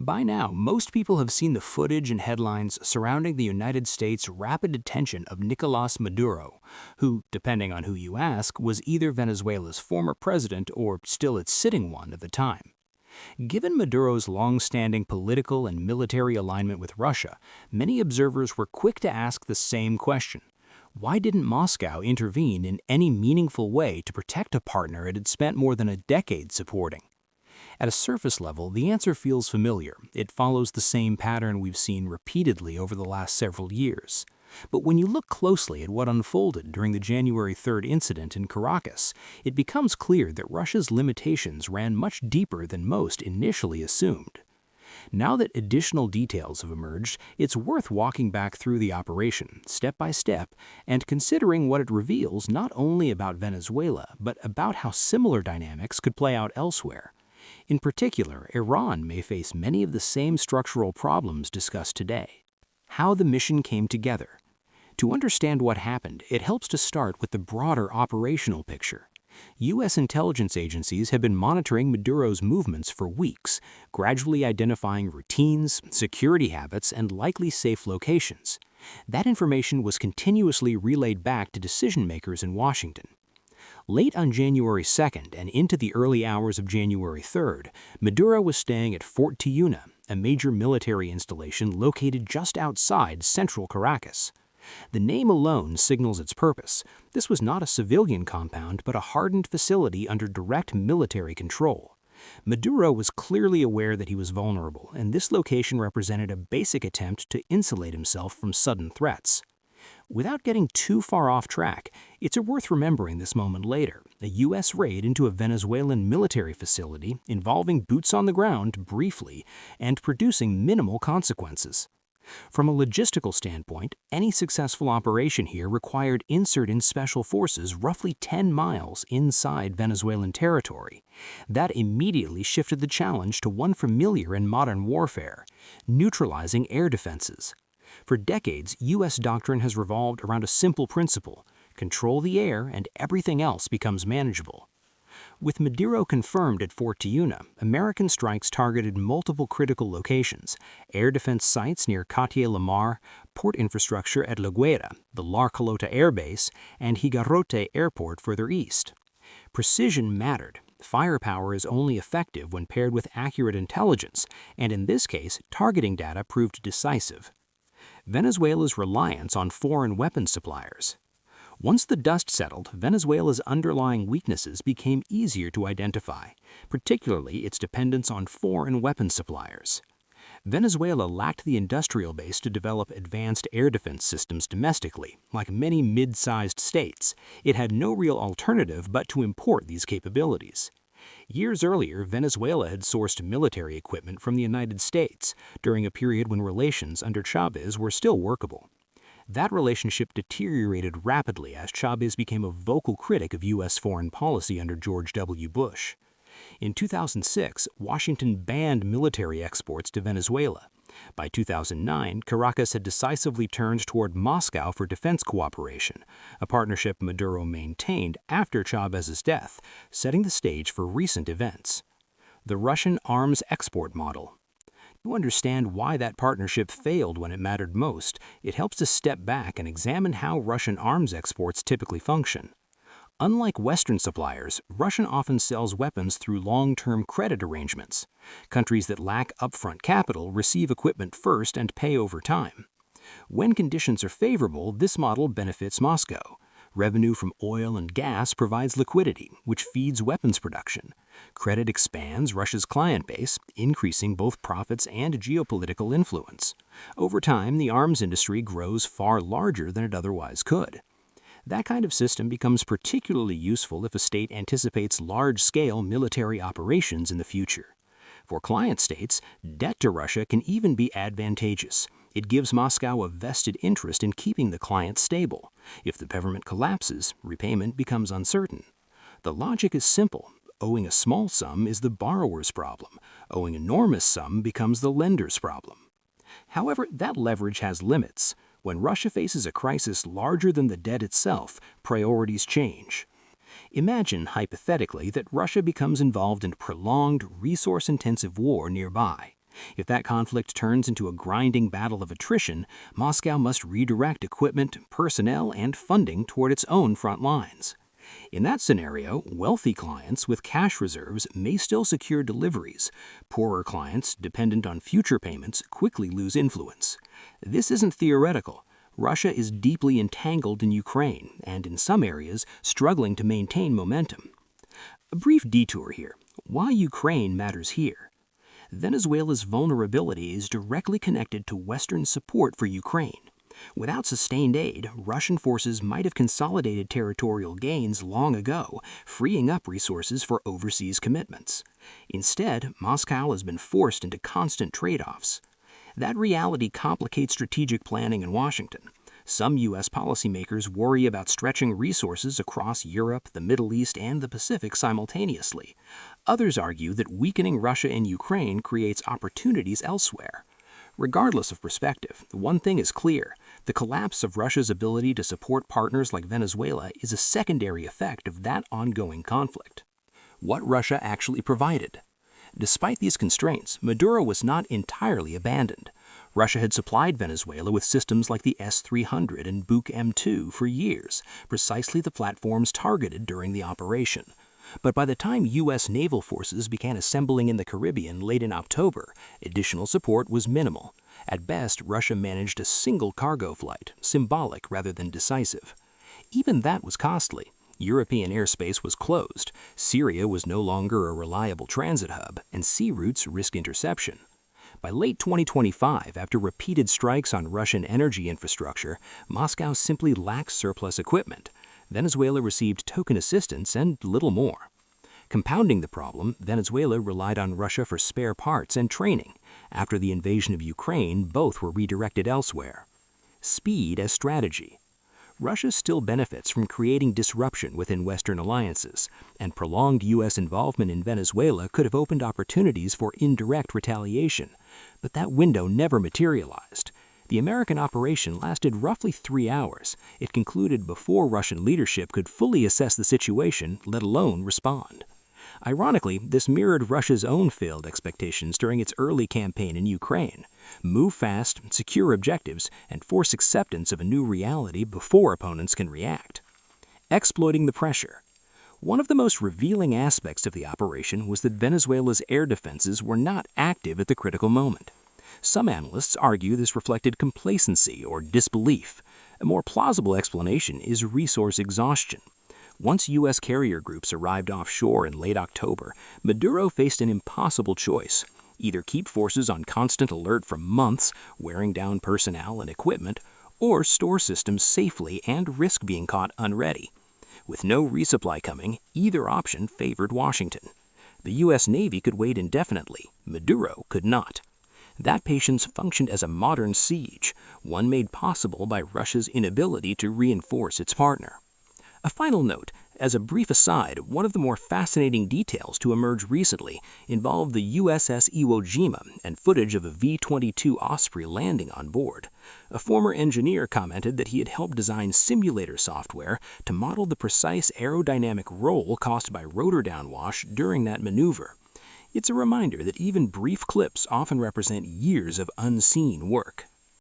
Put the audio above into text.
By now, most people have seen the footage and headlines surrounding the United States' rapid detention of Nicolas Maduro, who, depending on who you ask, was either Venezuela's former president or still its sitting one at the time. Given Maduro's long-standing political and military alignment with Russia, many observers were quick to ask the same question. Why didn't Moscow intervene in any meaningful way to protect a partner it had spent more than a decade supporting? At a surface level, the answer feels familiar. It follows the same pattern we've seen repeatedly over the last several years. But when you look closely at what unfolded during the January 3rd incident in Caracas, it becomes clear that Russia's limitations ran much deeper than most initially assumed. Now that additional details have emerged, it's worth walking back through the operation, step by step, and considering what it reveals not only about Venezuela, but about how similar dynamics could play out elsewhere. In particular, Iran may face many of the same structural problems discussed today. How the mission came together. To understand what happened, it helps to start with the broader operational picture. U.S. intelligence agencies have been monitoring Maduro's movements for weeks, gradually identifying routines, security habits, and likely safe locations. That information was continuously relayed back to decision-makers in Washington. Late on January 2nd and into the early hours of January 3rd, Maduro was staying at Fort Tiuna, a major military installation located just outside central Caracas. The name alone signals its purpose. This was not a civilian compound, but a hardened facility under direct military control. Maduro was clearly aware that he was vulnerable, and this location represented a basic attempt to insulate himself from sudden threats. Without getting too far off track, it's worth remembering this moment later, a U.S. raid into a Venezuelan military facility involving boots on the ground briefly and producing minimal consequences. From a logistical standpoint, any successful operation here required inserting special forces roughly 10 miles inside Venezuelan territory. That immediately shifted the challenge to one familiar in modern warfare: neutralizing air defenses. For decades, U.S. doctrine has revolved around a simple principle: control the air and everything else becomes manageable. With Maduro confirmed at Fort Tiuna, American strikes targeted multiple critical locations: air defense sites near Catia La Mar, port infrastructure at La Guaira, the La Carlota Air Base, and Higuerote Airport further east. Precision mattered. Firepower is only effective when paired with accurate intelligence, and in this case, targeting data proved decisive. Venezuela's reliance on foreign weapons suppliers. Once the dust settled, Venezuela's underlying weaknesses became easier to identify, particularly its dependence on foreign weapons suppliers. Venezuela lacked the industrial base to develop advanced air defense systems domestically. Like many mid-sized states, it had no real alternative but to import these capabilities. Years earlier, Venezuela had sourced military equipment from the United States during a period when relations under Chavez were still workable. That relationship deteriorated rapidly as Chavez became a vocal critic of U.S. foreign policy under George W. Bush. In 2006, Washington banned military exports to Venezuela. By 2009, Caracas had decisively turned toward Moscow for defense cooperation, a partnership Maduro maintained after Chavez's death, setting the stage for recent events. The Russian arms export model. To understand why that partnership failed when it mattered most, it helps to step back and examine how Russian arms exports typically function. Unlike Western suppliers, Russia often sells weapons through long-term credit arrangements. Countries that lack upfront capital receive equipment first and pay over time. When conditions are favorable, this model benefits Moscow. Revenue from oil and gas provides liquidity, which feeds weapons production. Credit expands Russia's client base, increasing both profits and geopolitical influence. Over time, the arms industry grows far larger than it otherwise could. That kind of system becomes particularly useful if a state anticipates large-scale military operations in the future. For client states, debt to Russia can even be advantageous. It gives Moscow a vested interest in keeping the client stable. If the government collapses, repayment becomes uncertain. The logic is simple. Owing a small sum is the borrower's problem. Owing an enormous sum becomes the lender's problem. However, that leverage has limits. When Russia faces a crisis larger than the debt itself, priorities change. Imagine, hypothetically, that Russia becomes involved in a prolonged, resource-intensive war nearby. If that conflict turns into a grinding battle of attrition, Moscow must redirect equipment, personnel, and funding toward its own front lines. In that scenario, wealthy clients with cash reserves may still secure deliveries. Poorer clients, dependent on future payments, quickly lose influence. This isn't theoretical. Russia is deeply entangled in Ukraine and, in some areas, struggling to maintain momentum. A brief detour here. Why Ukraine matters here. Venezuela's vulnerability is directly connected to Western support for Ukraine. Without sustained aid, Russian forces might have consolidated territorial gains long ago, freeing up resources for overseas commitments. Instead, Moscow has been forced into constant trade-offs. That reality complicates strategic planning in Washington. Some U.S. policymakers worry about stretching resources across Europe, the Middle East, and the Pacific simultaneously. Others argue that weakening Russia in Ukraine creates opportunities elsewhere. Regardless of perspective, one thing is clear. The collapse of Russia's ability to support partners like Venezuela is a secondary effect of that ongoing conflict. What Russia actually provided. Despite these constraints, Maduro was not entirely abandoned. Russia had supplied Venezuela with systems like the S-300 and Buk M2 for years, precisely the platforms targeted during the operation. But by the time U.S. naval forces began assembling in the Caribbean late in October, additional support was minimal. At best, Russia managed a single cargo flight, symbolic rather than decisive. Even that was costly. European airspace was closed, Syria was no longer a reliable transit hub, and sea routes risked interception. By late 2025, after repeated strikes on Russian energy infrastructure, Moscow simply lacked surplus equipment. Venezuela received token assistance and little more. Compounding the problem, Venezuela relied on Russia for spare parts and training. After the invasion of Ukraine, both were redirected elsewhere. Speed as strategy. Russia still benefits from creating disruption within Western alliances, and prolonged U.S. involvement in Venezuela could have opened opportunities for indirect retaliation. But that window never materialized. The American operation lasted roughly 3 hours. It concluded before Russian leadership could fully assess the situation, let alone respond. Ironically, this mirrored Russia's own failed expectations during its early campaign in Ukraine. Move fast, secure objectives, and force acceptance of a new reality before opponents can react. Exploiting the pressure. One of the most revealing aspects of the operation was that Venezuela's air defenses were not active at the critical moment. Some analysts argue this reflected complacency or disbelief. A more plausible explanation is resource exhaustion. Once U.S. carrier groups arrived offshore in late October, Maduro faced an impossible choice. Either keep forces on constant alert for months, wearing down personnel and equipment, or store systems safely and risk being caught unready. With no resupply coming, either option favored Washington. The U.S. Navy could wait indefinitely. Maduro could not. That patience functioned as a modern siege, one made possible by Russia's inability to reinforce its partner. A final note, as a brief aside, one of the more fascinating details to emerge recently involved the USS Iwo Jima and footage of a V-22 Osprey landing on board. A former engineer commented that he had helped design simulator software to model the precise aerodynamic roll caused by rotor downwash during that maneuver. It's a reminder that even brief clips often represent years of unseen work.